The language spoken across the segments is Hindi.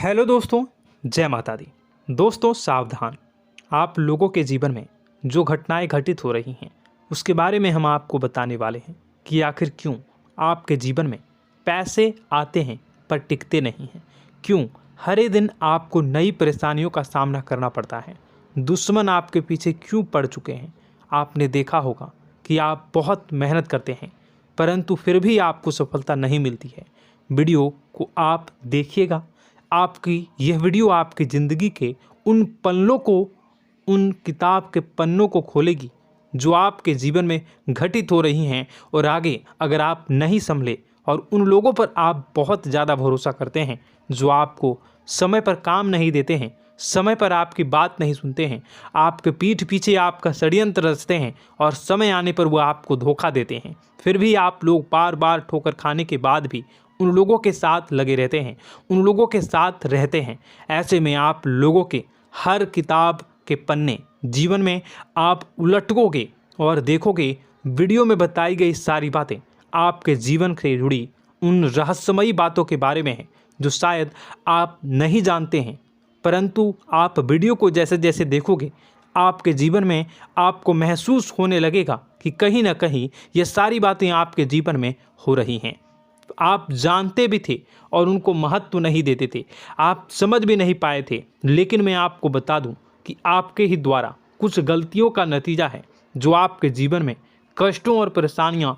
हेलो दोस्तों, जय माता दी। दोस्तों सावधान, आप लोगों के जीवन में जो घटनाएं घटित हो रही हैं उसके बारे में हम आपको बताने वाले हैं कि आखिर क्यों आपके जीवन में पैसे आते हैं पर टिकते नहीं हैं। क्यों हर दिन आपको नई परेशानियों का सामना करना पड़ता है। दुश्मन आपके पीछे क्यों पड़ चुके हैं। आपने देखा होगा कि आप बहुत मेहनत करते हैं परंतु फिर भी आपको सफलता नहीं मिलती है। वीडियो को आप देखिएगा। आपकी यह वीडियो आपकी ज़िंदगी के उन पन्नों को, उन किताब के पन्नों को खोलेगी जो आपके जीवन में घटित हो रही हैं। और आगे अगर आप नहीं संभले और उन लोगों पर आप बहुत ज़्यादा भरोसा करते हैं जो आपको समय पर काम नहीं देते हैं, समय पर आपकी बात नहीं सुनते हैं, आपके पीठ पीछे आपका षड्यंत्र रचते हैं और समय आने पर वो आपको धोखा देते हैं, फिर भी आप लोग बार बार ठोकर खाने के बाद भी उन लोगों के साथ लगे रहते हैं, उन लोगों के साथ रहते हैं। ऐसे में आप लोगों के हर किताब के पन्ने जीवन में आप उलटोगे और देखोगे वीडियो में बताई गई सारी बातें आपके जीवन से जुड़ी उन रहस्यमयी बातों के बारे में हैं जो शायद आप नहीं जानते हैं। परंतु आप वीडियो को जैसे जैसे देखोगे आपके जीवन में आपको महसूस होने लगेगा कि कहीं ना कहीं ये सारी बातें आपके जीवन में हो रही हैं। आप जानते भी थे और उनको महत्व नहीं देते थे, आप समझ भी नहीं पाए थे। लेकिन मैं आपको बता दूं कि आपके ही द्वारा कुछ गलतियों का नतीजा है जो आपके जीवन में कष्टों और परेशानियां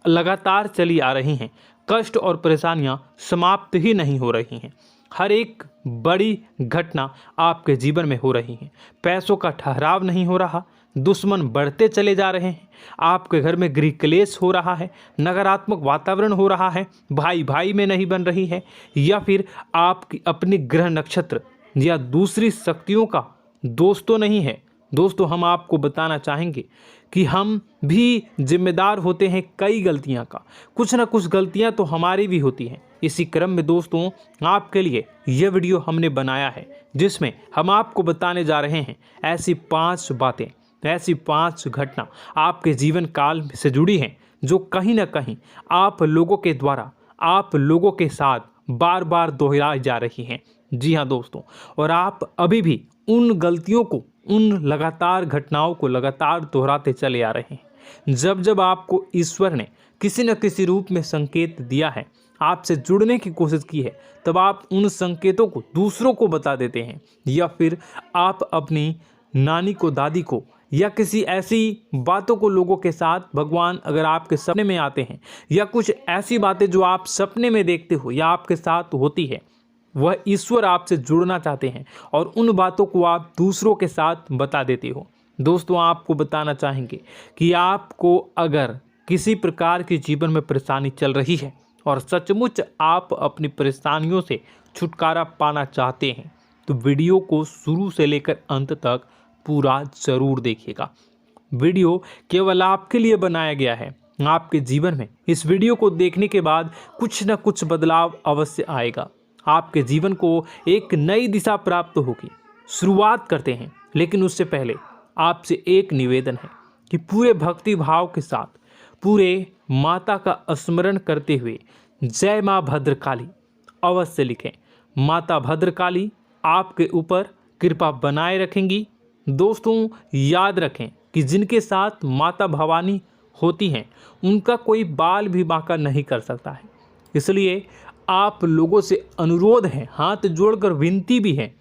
लगातार चली आ रही हैं। कष्ट और परेशानियां समाप्त ही नहीं हो रही हैं। हर एक बड़ी घटना आपके जीवन में हो रही है। पैसों का ठहराव नहीं हो रहा, दुश्मन बढ़ते चले जा रहे हैं, आपके घर में गृह क्लेश हो रहा है, नकारात्मक वातावरण हो रहा है, भाई भाई में नहीं बन रही है, या फिर आपकी अपनी ग्रह नक्षत्र या दूसरी शक्तियों का दोस्तों नहीं है। दोस्तों हम आपको बताना चाहेंगे कि हम भी जिम्मेदार होते हैं कई गलतियां का, कुछ ना कुछ गलतियां तो हमारी भी होती हैं। इसी क्रम में दोस्तों आपके लिए यह वीडियो हमने बनाया है जिसमें हम आपको बताने जा रहे हैं ऐसी 5 बातें, ऐसी 5 घटना आपके जीवन काल से जुड़ी हैं जो कहीं ना कहीं आप लोगों के द्वारा आप लोगों के साथ बार बार दोहराई जा रही हैं। जी हाँ दोस्तों, और आप अभी भी उन गलतियों को, उन लगातार घटनाओं को लगातार दोहराते चले आ रहे हैं। जब जब आपको ईश्वर ने किसी न किसी रूप में संकेत दिया है, आपसे जुड़ने की कोशिश की है, तब आप उन संकेतों को दूसरों को बता देते हैं, या फिर आप अपनी नानी को, दादी को, या किसी ऐसी बातों को लोगों के साथ, भगवान अगर आपके सपने में आते हैं या कुछ ऐसी बातें जो आप सपने में देखते हो या आपके साथ होती है, वह ईश्वर आपसे जुड़ना चाहते हैं और उन बातों को आप दूसरों के साथ बता देते हो। दोस्तों आपको बताना चाहेंगे कि आपको अगर किसी प्रकार की जीवन में परेशानी चल रही है और सचमुच आप अपनी परेशानियों से छुटकारा पाना चाहते हैं तो वीडियो को शुरू से लेकर अंत तक पूरा जरूर देखिएगा। वीडियो केवल आपके लिए बनाया गया है। आपके जीवन में इस वीडियो को देखने के बाद कुछ न कुछ बदलाव अवश्य आएगा। आपके जीवन को एक नई दिशा प्राप्त होगी। शुरुआत करते हैं, लेकिन उससे पहले आपसे एक निवेदन है कि पूरे भक्ति भाव के साथ, पूरे माता का स्मरण करते हुए जय माँ भद्रकाली अवश्य लिखें। माता भद्रकाली आपके ऊपर कृपा बनाए रखेंगी। दोस्तों याद रखें कि जिनके साथ माता भवानी होती हैं उनका कोई बाल भी बांका नहीं कर सकता है। इसलिए आप लोगों से अनुरोध है, हाथ जोड़कर विनती भी है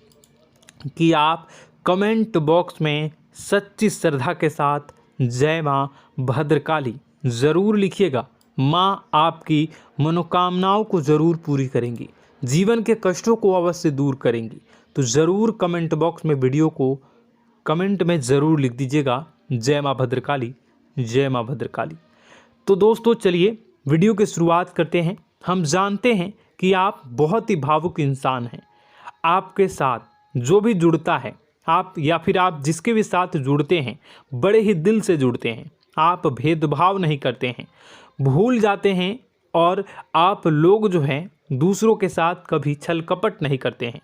कि आप कमेंट बॉक्स में सच्ची श्रद्धा के साथ जय माँ भद्रकाली ज़रूर लिखिएगा। माँ आपकी मनोकामनाओं को ज़रूर पूरी करेंगी, जीवन के कष्टों को अवश्य दूर करेंगी। तो ज़रूर कमेंट बॉक्स में वीडियो को कमेंट में ज़रूर लिख दीजिएगा जय माँ भद्रकाली, जय माँ भद्रकाली। तो दोस्तों चलिए वीडियो की शुरुआत करते हैं। हम जानते हैं कि आप बहुत ही भावुक इंसान हैं। आपके साथ जो भी जुड़ता है, आप या फिर आप जिसके भी साथ जुड़ते हैं बड़े ही दिल से जुड़ते हैं। आप भेदभाव नहीं करते हैं, भूल जाते हैं, और आप लोग जो हैं दूसरों के साथ कभी छल कपट नहीं करते हैं।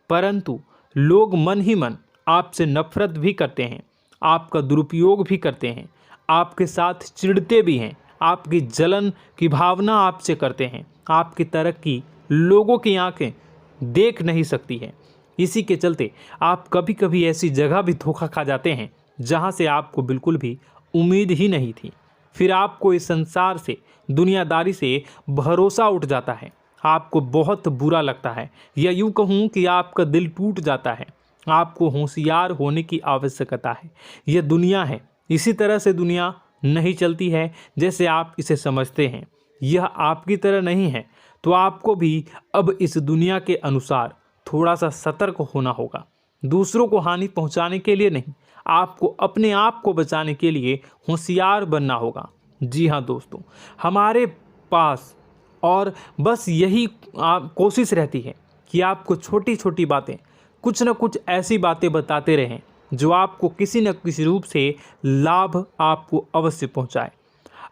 परंतु लोग मन ही मन आपसे नफरत भी करते हैं, आपका दुरुपयोग भी करते हैं, आपके साथ चिढ़ते भी हैं, आपकी जलन की भावना आपसे करते हैं। आपकी तरक्की लोगों की आंखें देख नहीं सकती है। इसी के चलते आप कभी कभी ऐसी जगह भी धोखा खा जाते हैं जहां से आपको बिल्कुल भी उम्मीद ही नहीं थी। फिर आपको इस संसार से, दुनियादारी से भरोसा उठ जाता है। आपको बहुत बुरा लगता है, या यूँ कहूँ कि आपका दिल टूट जाता है। आपको होशियार होने की आवश्यकता है। यह दुनिया है, इसी तरह से दुनिया नहीं चलती है जैसे आप इसे समझते हैं। यह आपकी तरह नहीं है, तो आपको भी अब इस दुनिया के अनुसार थोड़ा सा सतर्क होना होगा। दूसरों को हानि पहुंचाने के लिए नहीं, आपको अपने आप को बचाने के लिए होशियार बनना होगा। जी हाँ दोस्तों, हमारे पास और बस यही कोशिश रहती है कि आपको छोटी छोटी बातें, कुछ न कुछ ऐसी बातें बताते रहें जो आपको किसी न किसी रूप से लाभ आपको अवश्य पहुंचाए,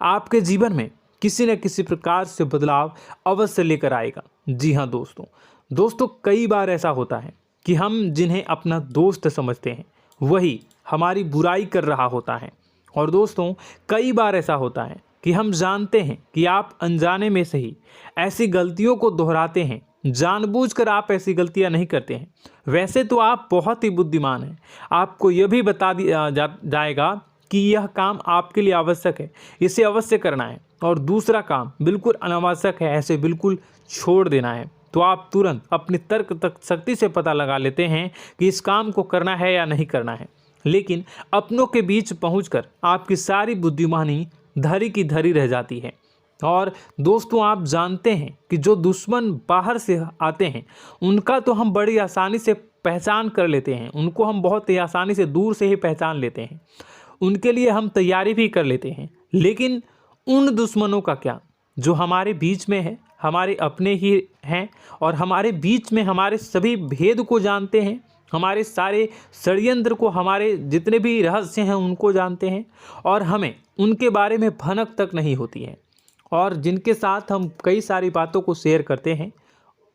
आपके जीवन में किसी न किसी प्रकार से बदलाव अवश्य लेकर आएगा। जी हाँ दोस्तों, कई बार ऐसा होता है कि हम जिन्हें अपना दोस्त समझते हैं वही हमारी बुराई कर रहा होता है। और दोस्तों, कई बार ऐसा होता है कि हम जानते हैं कि आप अनजाने में से ही ऐसी गलतियों को दोहराते हैं। जानबूझकर आप ऐसी गलतियां नहीं करते हैं। वैसे तो आप बहुत ही बुद्धिमान हैं। आपको यह भी बता दिया जाएगा कि यह काम आपके लिए आवश्यक है, इसे अवश्य करना है, और दूसरा काम बिल्कुल अनावश्यक है, ऐसे बिल्कुल छोड़ देना है। तो आप तुरंत अपनी तर्क तक शक्ति से पता लगा लेते हैं कि इस काम को करना है या नहीं करना है। लेकिन अपनों के बीच पहुंचकर आपकी सारी बुद्धिमानी धरी की धरी रह जाती है। और दोस्तों, आप जानते हैं कि जो दुश्मन बाहर से आते हैं उनका तो हम बड़ी आसानी से पहचान कर लेते हैं, उनको हम बहुत ही आसानी से दूर से ही पहचान लेते हैं, उनके लिए हम तैयारी भी कर लेते हैं। लेकिन उन दुश्मनों का क्या जो हमारे बीच में है, हमारे अपने ही हैं, और हमारे बीच में हमारे सभी भेद को जानते हैं, हमारे सारे षड्यंत्र को, हमारे जितने भी रहस्य हैं उनको जानते हैं, और हमें उनके बारे में भनक तक नहीं होती है, और जिनके साथ हम कई सारी बातों को शेयर करते हैं,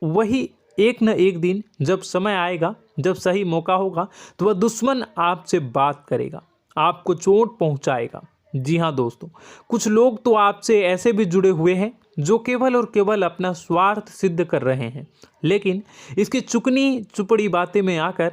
वही एक न एक दिन जब समय आएगा, जब सही मौका होगा, तो वह दुश्मन आपसे बात करेगा, आपको चोट पहुंचाएगा। जी हाँ दोस्तों, कुछ लोग तो आपसे ऐसे भी जुड़े हुए हैं जो केवल और केवल अपना स्वार्थ सिद्ध कर रहे हैं। लेकिन इसकी चुकनी चुपड़ी बातें में आकर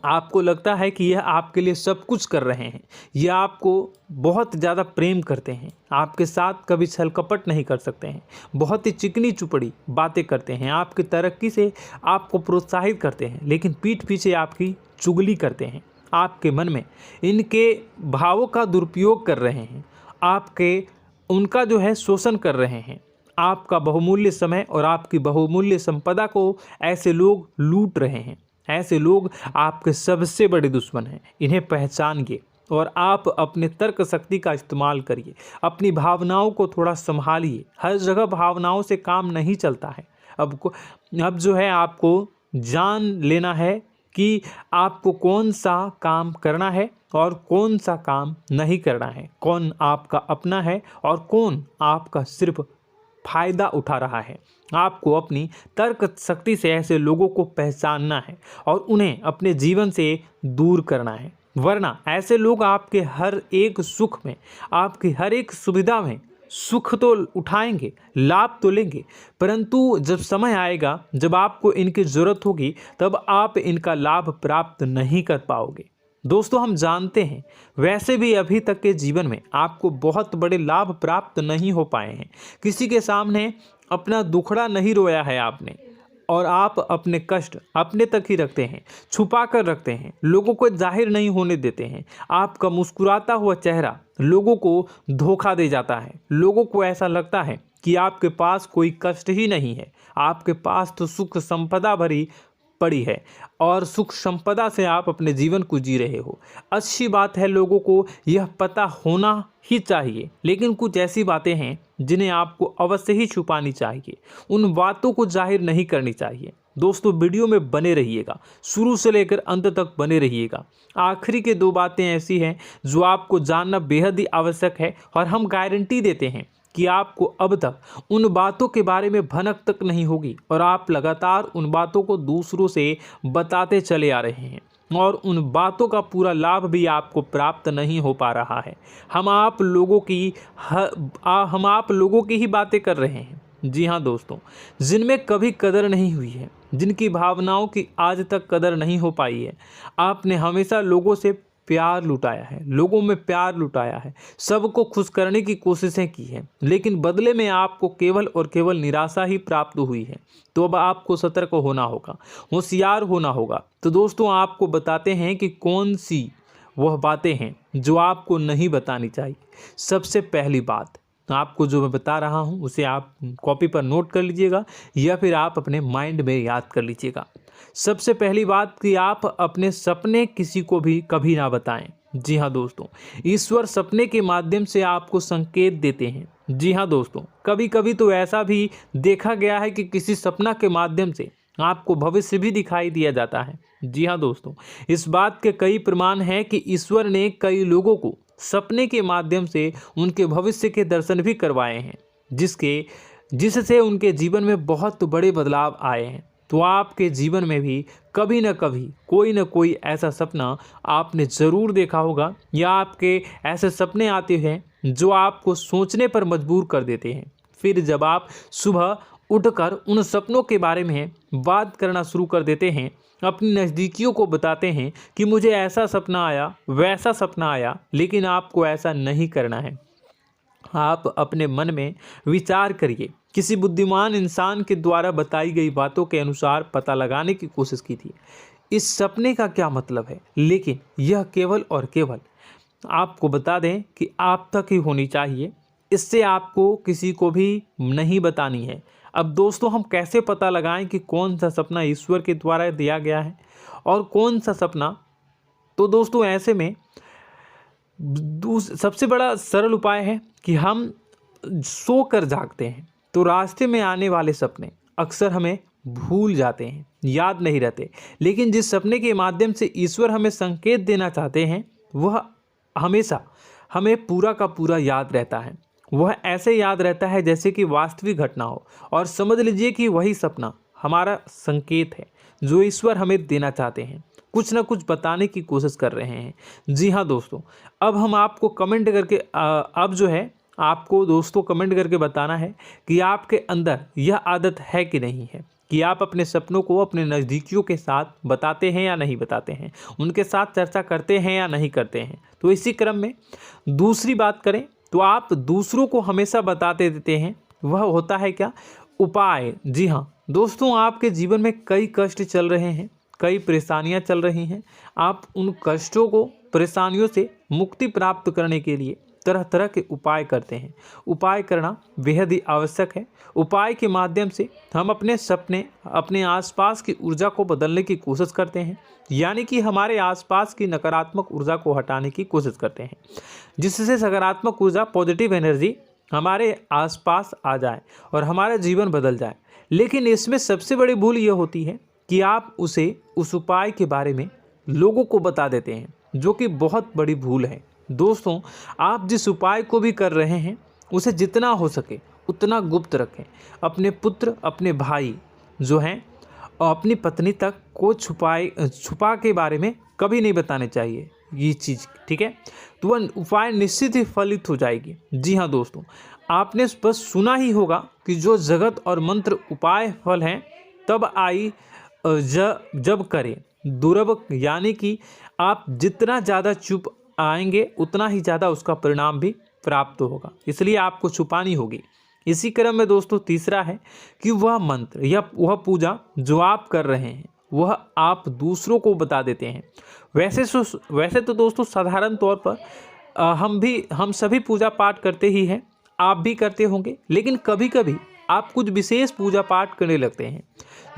आपको लगता है कि यह आपके लिए सब कुछ कर रहे हैं, यह आपको बहुत ज़्यादा प्रेम करते हैं, आपके साथ कभी छल कपट नहीं कर सकते हैं, बहुत ही चिकनी चुपड़ी बातें करते हैं, आपकी तरक्की से आपको प्रोत्साहित करते हैं, लेकिन पीठ पीछे आपकी चुगली करते हैं, आपके मन में इनके भावों का दुरुपयोग कर रहे हैं, उनका जो है शोषण कर रहे हैं। आपका बहुमूल्य समय और आपकी बहुमूल्य संपदा को ऐसे लोग लूट रहे हैं। ऐसे लोग आपके सबसे बड़े दुश्मन हैं। इन्हें पहचानिए और आप अपने तर्क शक्ति का इस्तेमाल करिए। अपनी भावनाओं को थोड़ा संभालिए। हर जगह भावनाओं से काम नहीं चलता है। अब जो है आपको जान लेना है कि आपको कौन सा काम करना है और कौन सा काम नहीं करना है, कौन आपका अपना है और कौन आपका सिर्फ फायदा उठा रहा है। आपको अपनी तर्क शक्ति से ऐसे लोगों को पहचानना है और उन्हें अपने जीवन से दूर करना है, वरना ऐसे लोग आपके हर एक सुख में, आपकी हर एक सुविधा में सुख तो उठाएंगे, लाभ तो लेंगे, परंतु जब समय आएगा, जब आपको इनकी ज़रूरत होगी, तब आप इनका लाभ प्राप्त नहीं कर पाओगे। दोस्तों, हम जानते हैं वैसे भी अभी तक के जीवन में आपको बहुत बड़े लाभ प्राप्त नहीं हो पाए हैं। किसी के सामने अपना दुखड़ा नहीं रोया है आपने, और आप अपने कष्ट अपने तक ही रखते हैं, छुपा कर रखते हैं, लोगों को जाहिर नहीं होने देते हैं। आपका मुस्कुराता हुआ चेहरा लोगों को धोखा दे जाता है। लोगों को ऐसा लगता है कि आपके पास कोई कष्ट ही नहीं है, आपके पास तो सुख संपदा भरी पड़ी है और सुख संपदा से आप अपने जीवन को जी रहे हो। अच्छी बात है, लोगों को यह पता होना ही चाहिए, लेकिन कुछ ऐसी बातें हैं जिन्हें आपको अवश्य ही छुपानी चाहिए। उन बातों को जाहिर नहीं करनी चाहिए। दोस्तों, वीडियो में बने रहिएगा, शुरू से लेकर अंत तक बने रहिएगा। आखिरी के 2 बातें ऐसी हैं जो आपको जानना बेहद ही आवश्यक है, और हम गारंटी देते हैं कि आपको अब तक उन बातों के बारे में भनक तक नहीं होगी, और आप लगातार उन बातों को दूसरों से बताते चले आ रहे हैं, और उन बातों का पूरा लाभ भी आपको प्राप्त नहीं हो पा रहा है। हम आप लोगों की ही बातें कर रहे हैं, जी हाँ दोस्तों, जिनमें कभी कदर नहीं हुई है, जिनकी भावनाओं की आज तक कदर नहीं हो पाई है। आपने हमेशा लोगों से प्यार लुटाया है, लोगों में प्यार लुटाया है, सबको खुश करने की कोशिशें की है, लेकिन बदले में आपको केवल और केवल निराशा ही प्राप्त हुई है। तो अब आपको सतर्क होना होगा, होशियार होना होगा। तो दोस्तों आपको बताते हैं कि कौन सी वह बातें हैं जो आपको नहीं बतानी चाहिए। सबसे पहली बात, आपको जो मैं बता रहा हूं उसे आप कॉपी पर नोट कर लीजिएगा या फिर आप अपने माइंड में याद कर लीजिएगा। सबसे पहली बात कि आप अपने सपने किसी को भी कभी ना बताएं। जी हाँ दोस्तों, ईश्वर सपने के माध्यम से आपको संकेत देते हैं। जी हाँ दोस्तों, कभी कभी तो ऐसा भी देखा गया है कि किसी सपना के माध्यम से आपको भविष्य भी दिखाई दिया जाता है। जी हाँ दोस्तों, इस बात के कई प्रमाण हैं कि ईश्वर ने कई लोगों को सपने के माध्यम से उनके भविष्य के दर्शन भी करवाए हैं, जिससे उनके जीवन में बहुत बड़े बदलाव आए हैं। तो आपके जीवन में भी कभी न कभी कोई न कोई ऐसा सपना आपने ज़रूर देखा होगा, या आपके ऐसे सपने आते हैं जो आपको सोचने पर मजबूर कर देते हैं। फिर जब आप सुबह उठकर उन सपनों के बारे में बात करना शुरू कर देते हैं, अपनी नज़दीकियों को बताते हैं कि मुझे ऐसा सपना आया, वैसा सपना आया, लेकिन आपको ऐसा नहीं करना है। आप अपने मन में विचार करिए, किसी बुद्धिमान इंसान के द्वारा बताई गई बातों के अनुसार पता लगाने की कोशिश की थी इस सपने का क्या मतलब है, लेकिन यह केवल और केवल आपको बता दें कि आप तक ही होनी चाहिए। इससे आपको किसी को भी नहीं बतानी है। अब दोस्तों हम कैसे पता लगाएं कि कौन सा सपना ईश्वर के द्वारा दिया गया है और कौन सा सपना? तो दोस्तों ऐसे में सबसे बड़ा सरल उपाय है कि हम सोकर जागते हैं तो रास्ते में आने वाले सपने अक्सर हमें भूल जाते हैं, याद नहीं रहते। लेकिन जिस सपने के माध्यम से ईश्वर हमें संकेत देना चाहते हैं वह हमेशा हमें पूरा का पूरा याद रहता है। वह ऐसे याद रहता है जैसे कि वास्तविक घटना हो, और समझ लीजिए कि वही सपना हमारा संकेत है जो ईश्वर हमें देना चाहते हैं, कुछ ना कुछ बताने की कोशिश कर रहे हैं। जी हाँ दोस्तों, अब हम आपको कमेंट करके अब जो है आपको दोस्तों कमेंट करके बताना है कि आपके अंदर यह आदत है कि नहीं है कि आप अपने सपनों को अपने नज़दीकियों के साथ बताते हैं या नहीं बताते हैं, उनके साथ चर्चा करते हैं या नहीं करते हैं। तो इसी क्रम में दूसरी बात करें तो आप दूसरों को हमेशा बताते देते हैं, वह होता है क्या? उपाय। जी हाँ दोस्तों, आपके जीवन में कई कष्ट चल रहे हैं, कई परेशानियां चल रही हैं। आप उन कष्टों को, परेशानियों से मुक्ति प्राप्त करने के लिए तरह तरह के उपाय करते हैं। उपाय करना बेहद ही आवश्यक है। उपाय के माध्यम से हम अपने सपने, अपने आसपास की ऊर्जा को बदलने की कोशिश करते हैं, यानी कि हमारे आसपास की नकारात्मक ऊर्जा को हटाने की कोशिश करते हैं, जिससे सकारात्मक ऊर्जा, पॉजिटिव एनर्जी हमारे आसपास आ जाए और हमारा जीवन बदल जाए। लेकिन इसमें सबसे बड़ी भूल यह होती है कि आप उस उपाय के बारे में लोगों को बता देते हैं, जो कि बहुत बड़ी भूल है। दोस्तों आप जिस उपाय को भी कर रहे हैं उसे जितना हो सके उतना गुप्त रखें। अपने पुत्र, अपने भाई जो हैं और अपनी पत्नी तक को छुपा के बारे में कभी नहीं बताने चाहिए ये चीज़, ठीक है? तो वह उपाय निश्चित ही फलित हो जाएगी। जी हाँ दोस्तों, आपने बस सुना ही होगा कि जो जगत और मंत्र उपाय फल हैं तब आई जब करें दुर्लभ, यानी कि आप जितना ज़्यादा चुप आएंगे उतना ही ज़्यादा उसका परिणाम भी प्राप्त होगा, इसलिए आपको छुपानी होगी। इसी क्रम में दोस्तों तीसरा है कि वह मंत्र या वह पूजा जो आप कर रहे हैं वह आप दूसरों को बता देते हैं। वैसे तो दोस्तों साधारण तौर पर हम सभी पूजा पाठ करते ही हैं, आप भी करते होंगे, लेकिन कभी कभी आप कुछ विशेष पूजा पाठ करने लगते हैं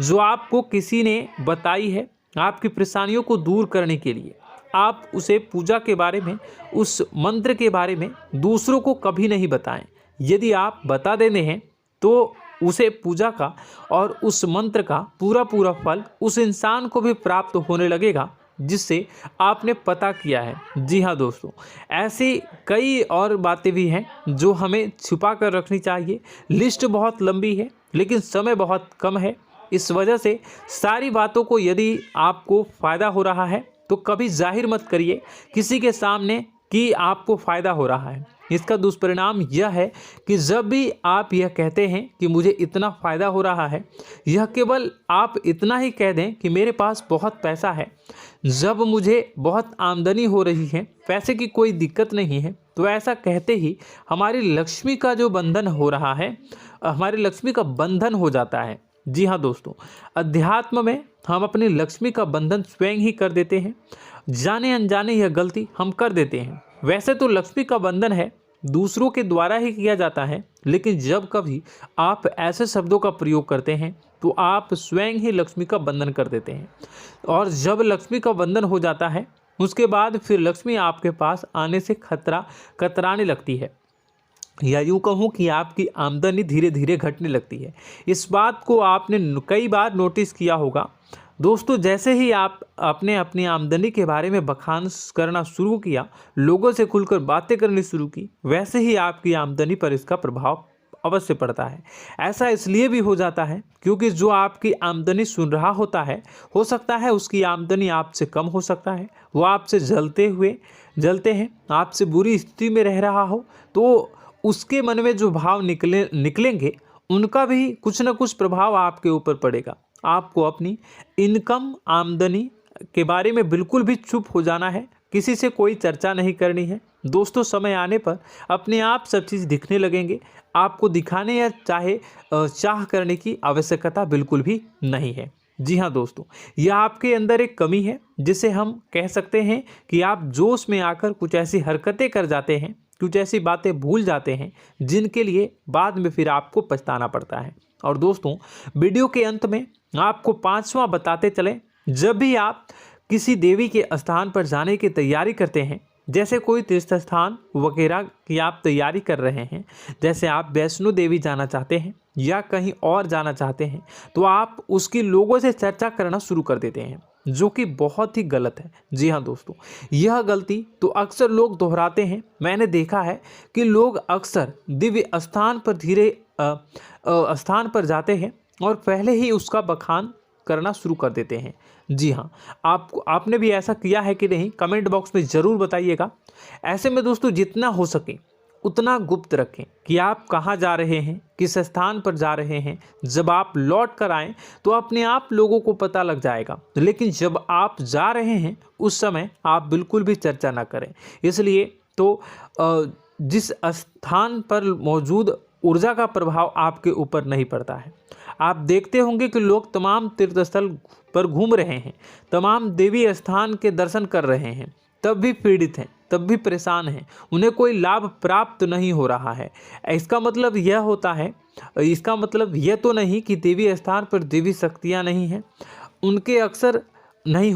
जो आपको किसी ने बताई है आपकी परेशानियों को दूर करने के लिए। आप उसे पूजा के बारे में, उस मंत्र के बारे में दूसरों को कभी नहीं बताएं। यदि आप बता देते हैं तो उसे पूजा का और उस मंत्र का पूरा फल उस इंसान को भी प्राप्त होने लगेगा जिससे आपने पता किया है। जी हाँ दोस्तों, ऐसी कई और बातें भी हैं जो हमें छुपा कर रखनी चाहिए। लिस्ट बहुत लंबी है लेकिन समय बहुत कम है, इस वजह से सारी बातों को यदि आपको फ़ायदा हो रहा है तो कभी जाहिर मत करिए किसी के सामने कि आपको फ़ायदा हो रहा है। इसका दुष्परिणाम यह है कि जब भी आप यह कहते हैं कि मुझे इतना फ़ायदा हो रहा है, यह केवल आप इतना ही कह दें कि मेरे पास बहुत पैसा है, जब मुझे बहुत आमदनी हो रही है, पैसे की कोई दिक्कत नहीं है, तो ऐसा कहते ही हमारी लक्ष्मी का जो बंधन हो रहा है, हमारी लक्ष्मी का बंधन हो जाता है। जी हाँ दोस्तों, अध्यात्म में हम अपनी लक्ष्मी का बंधन स्वयं ही कर देते हैं। जाने अनजाने यह गलती हम कर देते हैं। वैसे तो लक्ष्मी का बंधन है दूसरों के द्वारा ही किया जाता है, लेकिन जब कभी आप ऐसे शब्दों का प्रयोग करते हैं तो आप स्वयं ही लक्ष्मी का बंधन कर देते हैं। और जब लक्ष्मी का बंधन हो जाता है उसके बाद फिर लक्ष्मी आपके पास आने से कतराने लगती है, या यूँ कहूँ कि आपकी आमदनी धीरे धीरे घटने लगती है। इस बात को आपने कई बार नोटिस किया होगा दोस्तों। जैसे ही आप अपने अपनी आमदनी के बारे में बखान करना शुरू किया, लोगों से खुलकर बातें करनी शुरू की, वैसे ही आपकी आमदनी पर इसका प्रभाव अवश्य पड़ता है। ऐसा इसलिए भी हो जाता है क्योंकि जो आपकी आमदनी सुन रहा होता है, हो सकता है उसकी आमदनी आपसे कम हो सकता है, वो आपसे जलते हैं, आपसे बुरी स्थिति में रह रहा हो, तो उसके मन में जो भाव निकलेंगे उनका भी कुछ न कुछ प्रभाव आपके ऊपर पड़ेगा। आपको अपनी इनकम आमदनी के बारे में बिल्कुल भी चुप हो जाना है, किसी से कोई चर्चा नहीं करनी है दोस्तों। समय आने पर अपने आप सब चीज़ दिखने लगेंगे। आपको दिखाने या चाह करने की आवश्यकता बिल्कुल भी नहीं है। जी हाँ दोस्तों, यह आपके अंदर एक कमी है जिसे हम कह सकते हैं कि आप जोश में आकर कुछ ऐसी हरकतें कर जाते हैं, कुछ ऐसी बातें भूल जाते हैं जिनके लिए बाद में फिर आपको पछताना पड़ता है। और दोस्तों, वीडियो के अंत में आपको 5वां बताते चलें, जब भी आप किसी देवी के स्थान पर जाने की तैयारी करते हैं, जैसे कोई तीर्थ स्थान वगैरह की आप तैयारी कर रहे हैं, जैसे आप वैष्णो देवी जाना चाहते हैं या कहीं और जाना चाहते हैं, तो आप उसकी लोगों से चर्चा करना शुरू कर देते हैं, जो कि बहुत ही गलत है। जी हाँ दोस्तों, यह गलती तो अक्सर लोग दोहराते हैं। मैंने देखा है कि लोग अक्सर दिव्य स्थान पर जाते हैं और पहले ही उसका बखान करना शुरू कर देते हैं। जी हाँ, आपने भी ऐसा किया है कि नहीं, कमेंट बॉक्स में ज़रूर बताइएगा। ऐसे में दोस्तों, जितना हो सके उतना गुप्त रखें कि आप कहाँ जा रहे हैं, किस स्थान पर जा रहे हैं। जब आप लौट कर आएँ तो अपने आप लोगों को पता लग जाएगा, लेकिन जब आप जा रहे हैं उस समय आप बिल्कुल भी चर्चा ना करें। इसलिए तो जिस स्थान पर मौजूद ऊर्जा का प्रभाव आपके ऊपर नहीं पड़ता है। आप देखते होंगे कि लोग तमाम तीर्थस्थल पर घूम रहे हैं, तमाम देवी स्थान के दर्शन कर रहे हैं, तब भी पीड़ित हैं, तब भी परेशान हैं, उन्हें कोई लाभ प्राप्त नहीं हो रहा है। इसका मतलब यह तो नहीं कि देवी स्थान पर देवी शक्तियाँ नहीं हैं, उनके अक्सर नहीं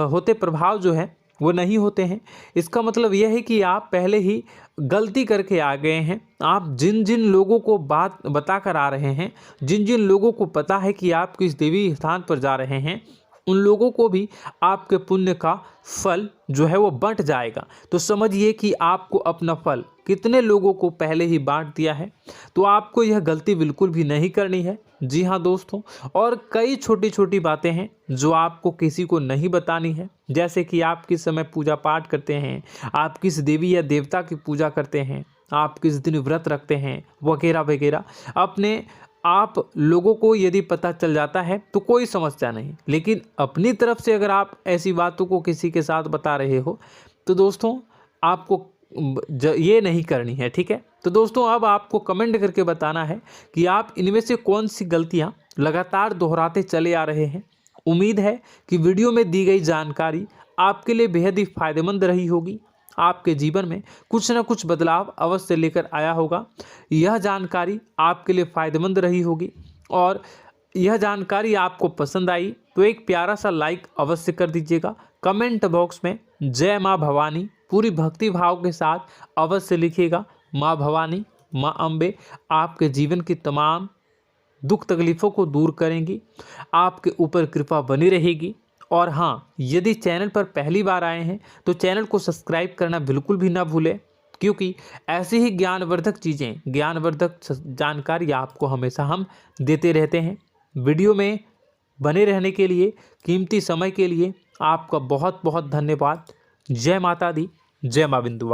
होते प्रभाव जो है वो नहीं होते हैं। इसका मतलब यह है कि आप पहले ही गलती करके आ गए हैं। आप जिन जिन लोगों को बात बता कर आ रहे हैं, जिन जिन लोगों को पता है कि आप किस देवी स्थान पर जा रहे हैं, उन लोगों को भी आपके पुण्य का फल जो है वो बंट जाएगा। तो समझिए कि आपको अपना फल कितने लोगों को पहले ही बांट दिया है। तो आपको यह गलती बिल्कुल भी नहीं करनी है। जी हाँ दोस्तों, और कई छोटी छोटी बातें हैं जो आपको किसी को नहीं बतानी है, जैसे कि आप किस समय पूजा पाठ करते हैं, आप किस देवी या देवता की पूजा करते हैं, आप किस दिन व्रत रखते हैं, वगैरह वगैरह। आप लोगों को यदि पता चल जाता है तो कोई समस्या नहीं, लेकिन अपनी तरफ से अगर आप ऐसी बातों को किसी के साथ बता रहे हो तो दोस्तों आपको ये नहीं करनी है, ठीक है। तो दोस्तों, अब आपको कमेंट करके बताना है कि आप इनमें से कौन सी गलतियां लगातार दोहराते चले आ रहे हैं। उम्मीद है कि वीडियो में दी गई जानकारी आपके लिए बेहद ही फायदेमंद रही होगी, आपके जीवन में कुछ न कुछ बदलाव अवश्य लेकर आया होगा। यह जानकारी आपके लिए फ़ायदेमंद रही होगी और यह जानकारी आपको पसंद आई तो एक प्यारा सा लाइक अवश्य कर दीजिएगा। कमेंट बॉक्स में जय माँ भवानी पूरी भक्ति भाव के साथ अवश्य लिखिएगा। माँ भवानी, माँ अम्बे आपके जीवन की तमाम दुख तकलीफ़ों को दूर करेंगी, आपके ऊपर कृपा बनी रहेगी। और हाँ, यदि चैनल पर पहली बार आए हैं तो चैनल को सब्सक्राइब करना बिल्कुल भी ना भूलें, क्योंकि ऐसी ही ज्ञानवर्धक चीज़ें, ज्ञानवर्धक जानकारी आपको हमेशा हम देते रहते हैं। वीडियो में बने रहने के लिए, कीमती समय के लिए आपका बहुत बहुत धन्यवाद। जय माता दी, जय माँ विंध्यवासिनी।